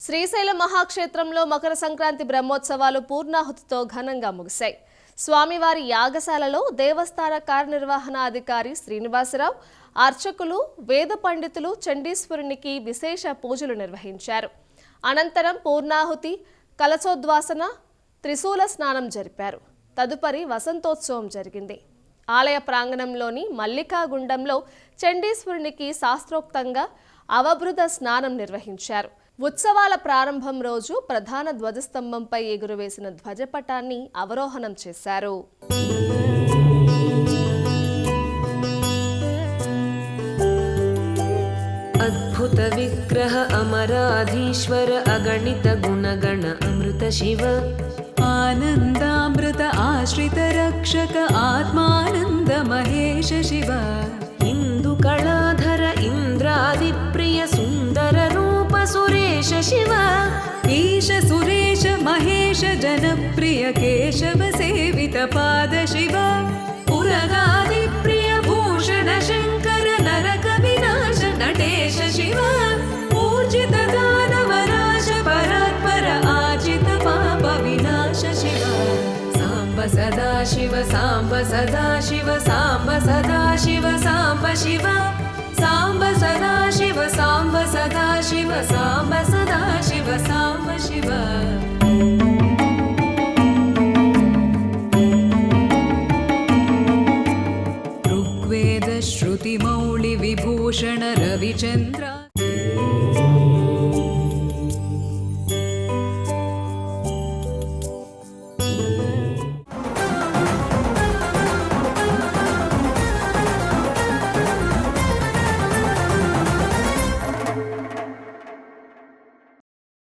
శ్రీశైల మహాక్షేత్రంలో మకర సంక్రాంతి బ్రహ్మోత్సవాలు పూర్ణాహుతితో ఘనంగా ముగిశాయి. స్వామివారి యాగశాలలో దేవస్థాన కార్యనిర్వహణాధికారి శ్రీనివాసరావు, అర్చకులు, వేద పండితులు చండీశ్వరునికి విశేష పూజలు నిర్వహించారు. అనంతరం పూర్ణాహుతి, కలశోద్వాసన, త్రిశూల స్నానం జరిపారు. తదుపరి వసంతోత్సవం జరిగింది. ఆలయ ప్రాంగణంలోని మల్లికా గుండంలో చండీశ్వరునికి శాస్త్రోక్తంగా అవభృత స్నానం నిర్వహించారు. ఉత్సవాల ప్రారంభం రోజు ప్రధాన ధ్వజస్తంభంపై ఎగురవేసిన ధ్వజపటాన్ని అవరోహణం చేశారు. అద్భుత విగ్రహ అమరాధీశ్వర అగణిత గుణగణ అమృత శివ ఆనందామృత ఆశ్రిత రక్షక ఆత్మానంద మహేశ శివ ఇందు కళాధర ఇంద్రాది ప్రియ సుందర రూప సురేశ శివ ఈశ సురేశ మహేశ జనప్రియ కేశవ సేవిత పాద శివ పురగాది ప్రియ భూషణ శంకర నరక వినాశ నటేశ శివ ఊర్జిత దానవరాశ పరాత్పర ఆజిత పాప వినాశ శివ సాంబ సదా శివ సాంబ సదా శివ సాంబ సదా శివ సాంబ శివ సాంబ సదా శివ సాంబ సదా శివ సాంబ సదా శివ సాంబ శివ ऋग्वेद श्रुति मौळि विभूषण रविचन्द्र